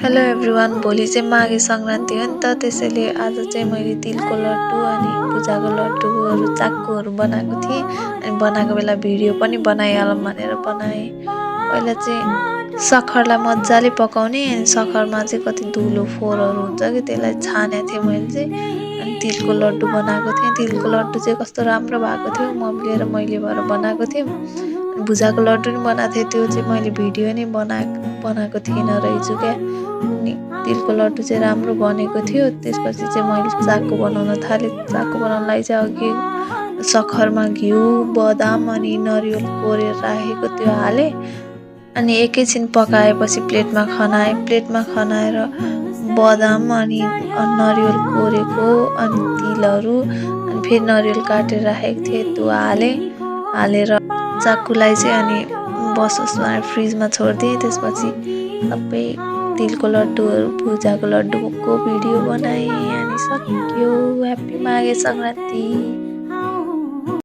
Hello everyone भोलि चाहिँ माघे संक्रान्ति हो नि त त्यसैले आज चाहिँ मैले तिलको लड्डु अनि भुजाको लड्डुहरू चाक्कुहरू बनाएको थिएँ अनि बनाएको बेला भिडियो पनि बनाइहालौँ भनेर बनाएँ। पहिला चाहिँ सक्खरलाई मजाले पकाउने अनि सक्खरमा चाहिँ कति धुलो फोहोरहरू हुन्छ कि त्यसलाई छानेको थिएँ मैले चाहिँ अनि तिलको लड्डु बनाएको थिएँ। तिलको लड्डु चाहिँ कस्तो राम्रो भएको थियो मम्मीले र मैले भएर बनाएको थियौँ। भुजाको लड्डु नि बनाएको थिएँ त्यो चाहिँ मैले भिडियो नै बनाएको थिइनँ रहेछु क्या। अनि तिलको लड्डु चाहिँ राम्रो बनेको थियो। त्यसपछि चाहिँ मैले चाक्कु बनाउन थालेँ। चाक्कु बनाउनलाई चाहिँ अघि सक्खरमा घिउ बदाम अनि नरिवल कोरेर राखेको त्यो हालेँ अनि एकैछिन पकाएपछि प्लेटमा खनाएँ। प्लेटमा खनाएर बदाम अनि नरिवल कोरेको अनि तिलहरू अनि फेरि नरिवल काटेर राखेको थिएँ त्यो हालेर चाक्कुलाई चाहिँ अनि बसोसमा फ्रिजमा छोडिदिएँ। त्यसपछि सबै तिलको लड्डुहरू भुजाको लड्डुको भिडियो बनाएँ अनि सक्यो। ह्याप्पी माघे सङ्क्रान्ति।